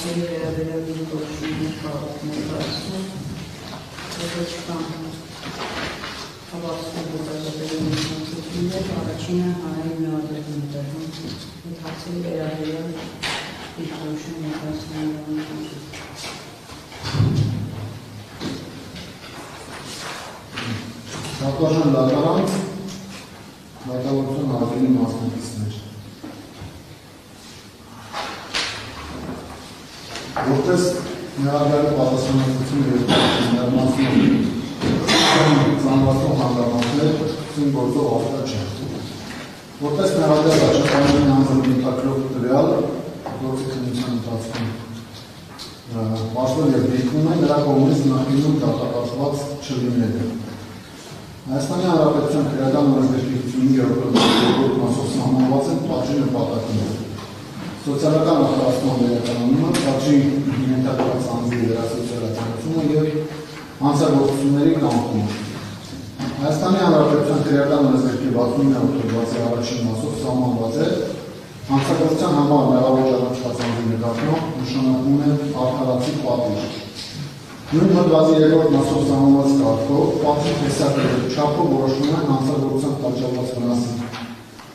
հարցերի վերաբերյալ դիտորդություններ կարողներ կարծում, եթե չկան հավաստում գործակատերի մշտություններ, առաջինը հանրային միավորություններ, այդ հարցերի վերաբերյալ դիտորդություն ներկայացնելու Հատուաշան դատարան, դատավորություն հարգելի մասնակիցներ։ Որպես ներառյալի պատասխանատվություն և ներմասնող ծանրացնող հանգամանքներ ցույց գործող աղբյուր չէ։ Որպես ներառյալ աչքանային անձրու ենթարկվող տվյալ գործի քննության ընթացքում պաշտպան և դիտվում է նրա կողմից նախկինում դատապարտված չլինելը։ Հայաստանի Հանրապետության քրեական օրենսգրքիությունի երկրորդ մասով սահմանված են պատժի նպատակները։ Սոցիալական ախտորոշման վերականգնումը, պատժի ենթարկված անձի վերասոցիալիզացումը և հանցագործությունների կանխումը։ Հայաստանի Հանրապետության քրեական օրենսգրքի 69-րդ հոդվածի առաջին մասով սահմանված է հանցագործության համար մեղավոր ճանաչված անձի նկատմամբ նշանակվում է արդարացի պատիժ։ Նույն հոդվածի երկրորդ մասով սահմանված կարգով պատժի տեսակը և չափով որոշվում է հանցագործության պատճառված վնասի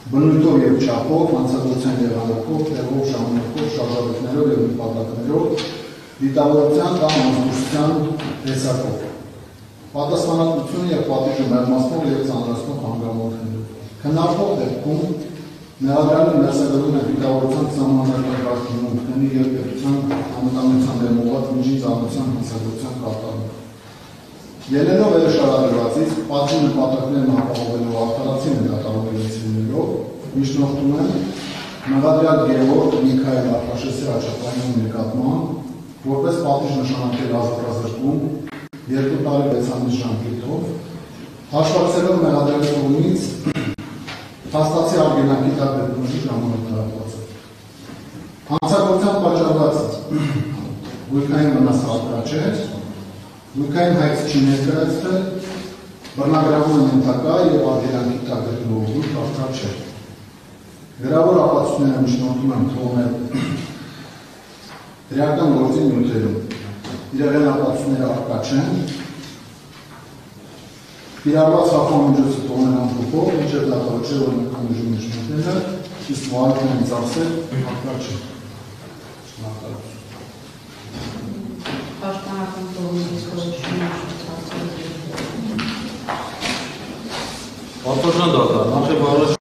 բնույթով և չափով, հանցագործության եղանակով, տեղով, ժամանակով, շարժառիթներով և նպատակներով, դիտավորության կամ անզգուշության տեսակով, պատասխանատվությունը և պատիժը մեղմացնող և ծանրացնող հանգամանքներով։ Քննարկվող դեպքում ներառյալը ներսագրում է դիտավորության սահմանադրական կարգի և պետության անվտանգության դեմ ուղղված միջին ծանրության հանցագործության կատարումը։ Ելնելով վերաշարադրվածից, պատժի նպատակներն ապահովելով արդարացի նկատառումներից լինելով, միջնորդում են մեղադրյալ Գևորգ Միքայել Արփաշեսի Աչապանյանի նկատմամբ, որպես պատիժ նշանակել ազատազրկում 2 տարի 6 ամիս ժամկետով, հաշվարկելով մեղադրյալի կողմից փաստացի արգելանքի տակ գտնվելու ժամանակահատվածը։ Հանցագործության պատճառված գույքային վնաս հատկա չէ, գույքային հայց չի ներկայացվել, բռնագրավման ենթակա և արգելանքի տակ գտնվող գույք հատկա չէ։ Գրավոր ապացույցները միջնորդում են թողնել դրական գործի նյութերում։ Իրեղեն ապացույցները առկա չեն, կիրառված խախտամիջոցը թողնել ամփոփով, մինչև դատավորչի օրինական ուժի միջնորդները, իսկ վարակային ծախսեր առկա չեն։ Պաշտպանական կողմից գործունեությունը Հատուաշան դատարան, նախ եւ առաջ